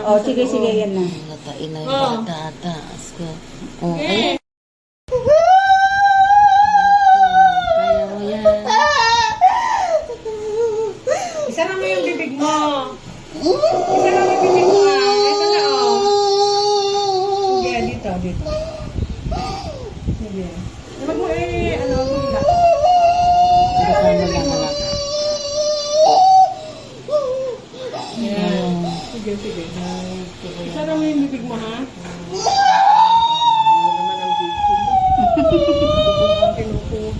Oh, sige, sige, yan na. Natain na yung bata. Oh, ayan. Kaya mo yan. Isara mo yung bibig mo. Isara mo yung bibig mo. Ito na, oh. Sige, dito, dito. Sige. Wag mo ano, hula. Baka mo lang anak. Yan. Sige, sige. Isara mo yung bibig mo, ha? Naman ang bibig mo. Ang kinukuha.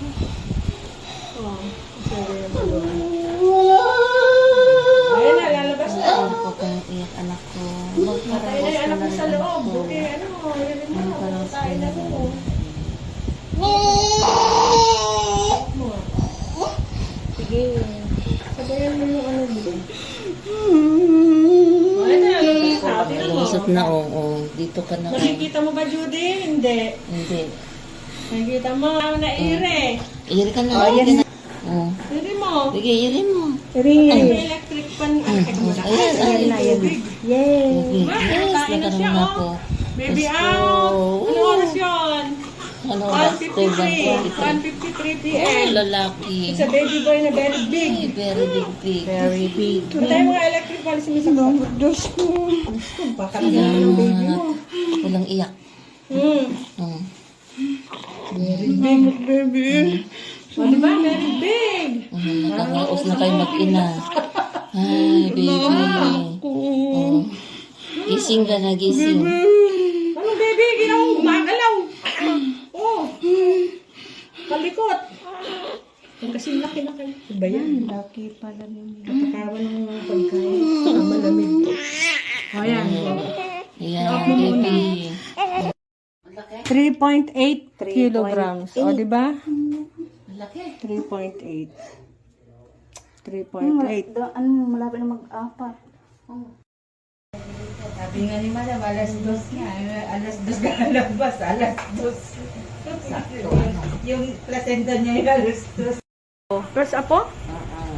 Oh, sige, ayan na, lalabas na. Huwag kang iyak anak ko. Matay na yung anak mo sa loob. Buti, ano, yun mo, matay na mo. Sige. Sabayan mo yung ano dito. Ayan na, lalabas na. Tingnan mo. Lusot na, oo. Dito ka na. Nakikita mo ba, Judy? Hindi. Hindi. Nakikita mo, naire. Iri ka na. Oh, yan. Oo. Iri mo. Sige, iri mo. May electric pan. Ayan, ayan na yan. Yay! Yes, nakaroon ako. Baby out! Ano oras yun? Ano oras? 1:53 p.m. Lalaki. It's a baby boy na very big. Very big, big. Very big. Matay mga electric pan si Misa ko. Diyos ko. Pakalagyan mo yung baby mo. Walang iyak. Very big, baby. O, diba? Very big. Nakaraos na kayo mag-ina. Ay, baby. Oh. Gising ka na, gising. Anong baby? Ginaw, magalaw. Oh. Kalikot. Yung kasing laki na kayo. Diba yan? Laki pala yun. Nakakawa ng pagkain. Malamig. O, yan. Ayan, baby. 3.8 kilograms. O, diba? Laki. 3.8. 3.8. Ano, malapit na mag-apat. Sabi nga ni Madam, alas 2 nga. Alas 2 ka nalabas. Alas 2. Yung placenta niya yung alas 2. First apo?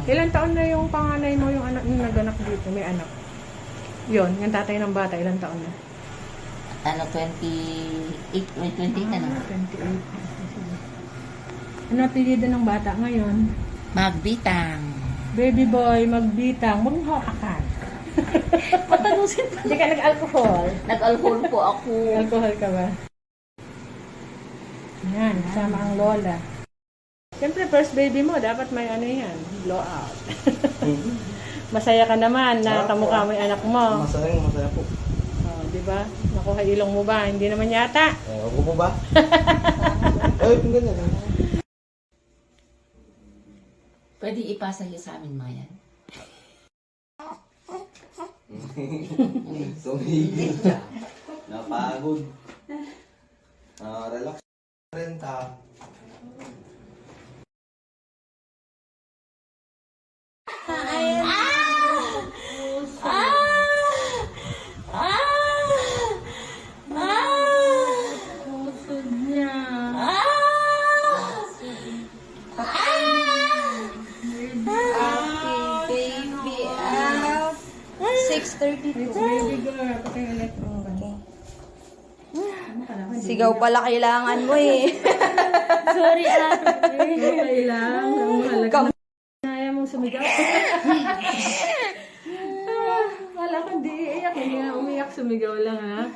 Ilan taon na yung panganay mo, yung anak yung naganak dito? May anak. Yun, yung tatay ng bata, ilan taon na? Ano, 28? May 20 ka na. 28. Ano apelido ng bata ngayon? Magbitang. Baby boy, magbitang. Huwag mo hawakan. Patalusin pa. Hindi ka nag-alcohol. Nag-alcohol po ako. Alcohol ka ba? Yan, kasama ang lola. Siyempre, first baby mo, dapat may ano yan, blow out. Masaya ka naman na kamukha mo yung anak mo. Masaya po. Oh, di ba? Nakuha ilong mo ba? Hindi naman yata. Ako po ba? Ay, kung ganyan. Pwede ipasa niyo sa amin, Mayan. Sumigil siya. Napagod. Relax. Renta. Pusod niya. Baby out. 6:32. Baby girl, pati yung electron ba? Sigaw pala kailangan mo eh. Sorry, ate. Okay lang. Ang mahalaga. Kaya mong sumigaw. Wala kang di iiyak. Hindi nga umiyak, sumigaw lang ha.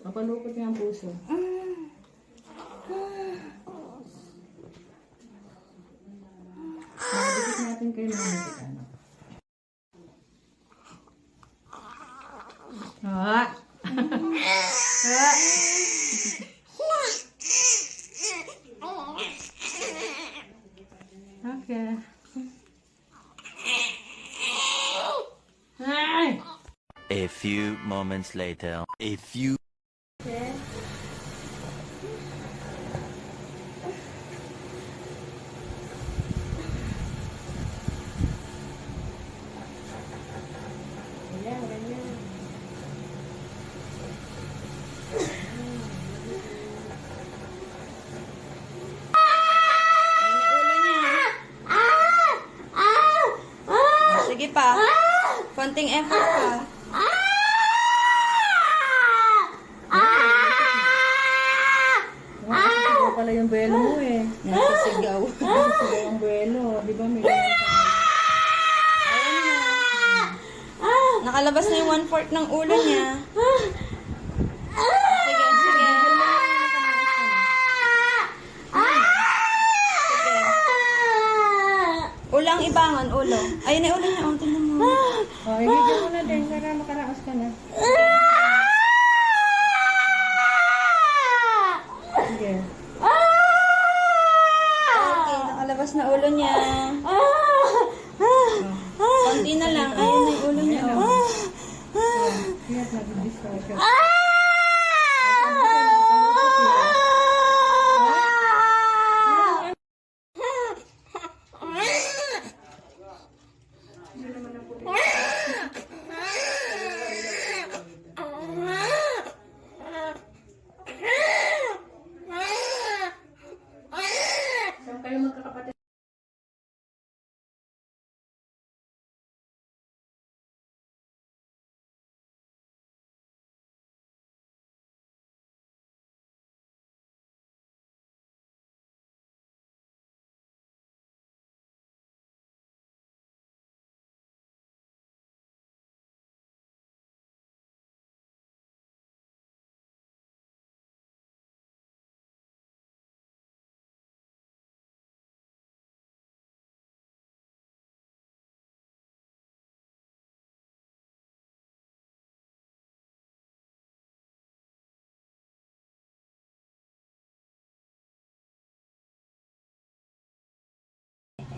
Papalukot niya ang puso. Dikit natin kayo mga dikit. Ah! Okay. Ay! A few moments later. Ayan, ganyan. Sige pa. Konting effort pa. Ito pala yung buwelo mo eh. Nasisigaw. Sigaw ang buwelo. Di ba may ganyan ka? Nakalabas na yung 1/4 ng ulo niya. Sige, sige. Sige. Ulang ibangon, ulo. Ayun na ulo niya. Oh, tingnan mo. Oh, i-video mo na din para makaraos ka na. Sige. Okay, nakalabas na ulo niya. Konti na lang. Ayun na yung ulo niya. Oh. Kaya nag-discuss siya. Saan kayo magkakapatid?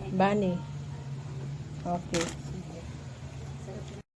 Bunny. Okay.